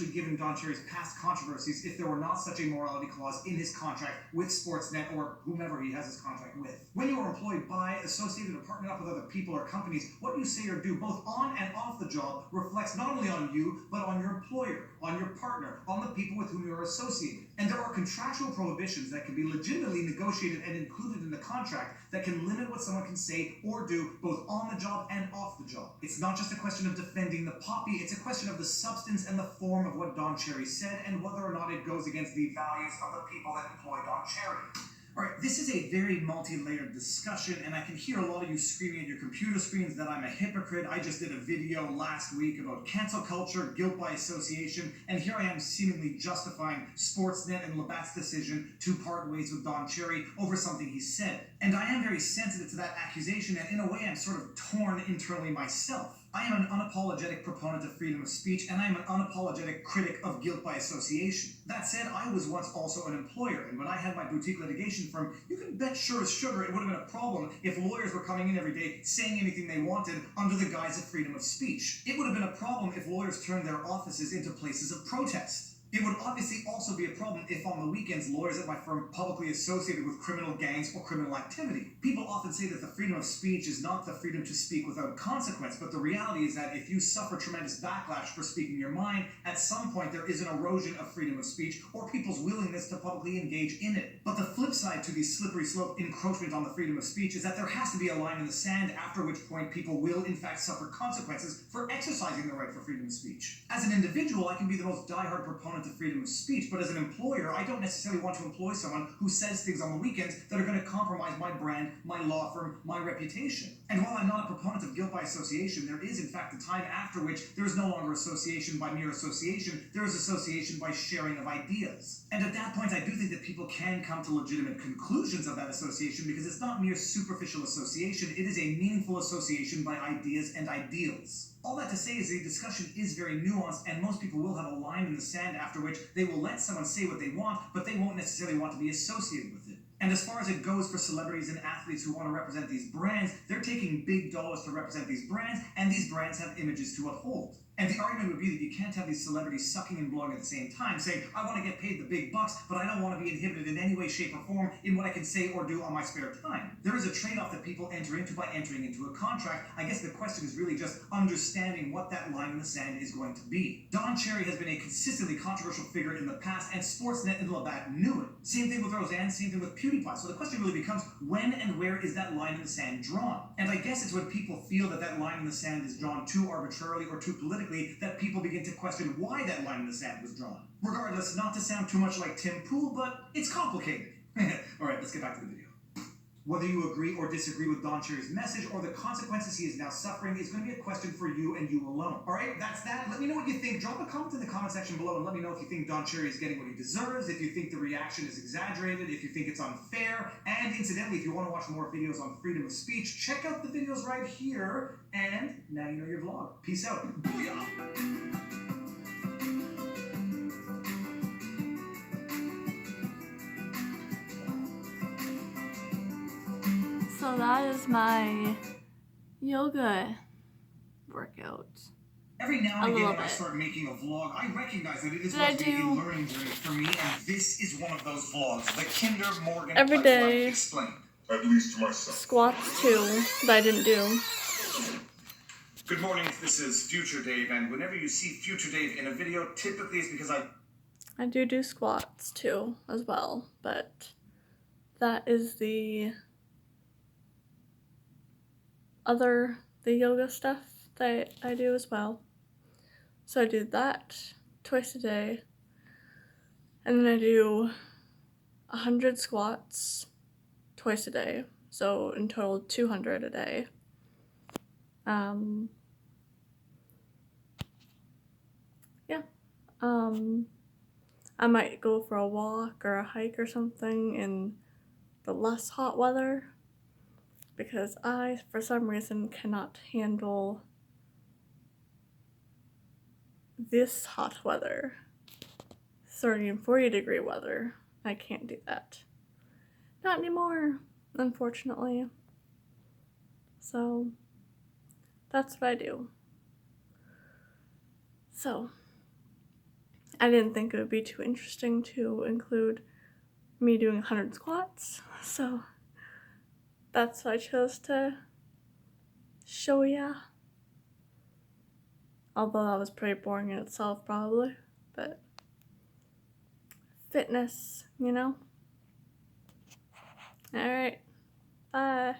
given Don Cherry's past controversies, if there were not such a morality clause in his contract with Sportsnet or whomever he has his contract with. When you are employed by, associated, or partnered up with other people or companies, what you say or do, both on and off the job, reflects not only on you, but on your employer, on your partner, on the people with whom you are associated. And there are contractual prohibitions that can be legitimately negotiated and included in the contract that can limit what someone can say or do, both on the job and off the job. It's not just a question of defending the poppy, it's a question of the substance and the form of what Don Cherry said and whether or not it goes against the values of the people that employ Don Cherry. Alright, this is a very multi-layered discussion, and I can hear a lot of you screaming at your computer screens that I'm a hypocrite. I just did a video last week about cancel culture, guilt by association, and here I am seemingly justifying Sportsnet and Labatt's decision to part ways with Don Cherry over something he said. And I am very sensitive to that accusation, and in a way I'm sort of torn internally myself. I am an unapologetic proponent of freedom of speech, and I am an unapologetic critic of guilt by association. That said, I was once also an employer, and when I had my boutique litigation firm, you can bet sure as sugar it would have been a problem if lawyers were coming in every day saying anything they wanted under the guise of freedom of speech. It would have been a problem if lawyers turned their offices into places of protest. It would obviously also be a problem if on the weekends lawyers at my firm publicly associated with criminal gangs or criminal activity. People often say that the freedom of speech is not the freedom to speak without consequence, but the reality is that if you suffer tremendous backlash for speaking your mind, at some point there is an erosion of freedom of speech or people's willingness to publicly engage in it. But the flip side to the slippery slope encroachment on the freedom of speech is that there has to be a line in the sand after which point people will in fact suffer consequences for exercising the right for freedom of speech. As an individual, I can be the most diehard proponent of freedom of speech, but as an employer, I don't necessarily want to employ someone who says things on the weekends that are going to compromise my brand, my law firm, my reputation. And while I'm not a proponent of guilt by association, there is in fact a time after which there is no longer association by mere association, there is association by sharing of ideas. And at that point, I do think that people can come to legitimate conclusions of that association because it's not mere superficial association, it is a meaningful association by ideas and ideals. All that to say is the discussion is very nuanced, and most people will have a line in the sand after which they will let someone say what they want, but they won't necessarily want to be associated with it. And as far as it goes for celebrities and athletes who want to represent these brands, they're taking big dollars to represent these brands, and these brands have images to uphold. And the argument would be that you can't have these celebrities sucking and blowing at the same time, saying, I want to get paid the big bucks, but I don't want to be inhibited in any way, shape, or form in what I can say or do on my spare time. There is a trade-off that people enter into by entering into a contract. I guess the question is really just understanding what that line in the sand is going to be. Don Cherry has been a consistently controversial figure in the past, and Sportsnet and Labatt knew it. Same thing with Roseanne, same thing with PewDiePie. So the question really becomes, when and where is that line in the sand drawn? And I guess it's when people feel that that line in the sand is drawn too arbitrarily or too politically that people begin to question why that line in the sand was drawn. Regardless, not to sound too much like Tim Pool, but it's complicated. Alright, let's get back to the video. Whether you agree or disagree with Don Cherry's message or the consequences he is now suffering is going to be a question for you and you alone. Alright, that's that. Let me know what you think. Drop a comment in the comment section below and let me know if you think Don Cherry is getting what he deserves, if you think the reaction is exaggerated, if you think it's unfair, and incidentally, if you want to watch more videos on freedom of speech, check out the videos right here, and now you know your vlog. Peace out. Booyah! So that is my yoga workout. Every now and again when I start making a vlog, I recognize that it is going to be a learning journey for me, and this is one of those vlogs, the Kinder Morgan every day explained. At least to myself. Squats too, that I didn't do. Good morning, this is Future Dave, and whenever you see Future Dave in a video, typically it's because I do squats too, as well, but that is the yoga stuff that I do as well. So I do that twice a day, and then I do 100 squats twice a day, so in total 200 a day. I might go for a walk or a hike or something in the less hot weather, because I, for some reason, cannot handle this hot weather. 30 and 40 degree weather. I can't do that. Not anymore, unfortunately. So, that's what I do. So, I didn't think it would be too interesting to include me doing 100 squats, so that's why I chose to show ya. Although that was pretty boring in itself, probably, but fitness, you know? Alright, bye.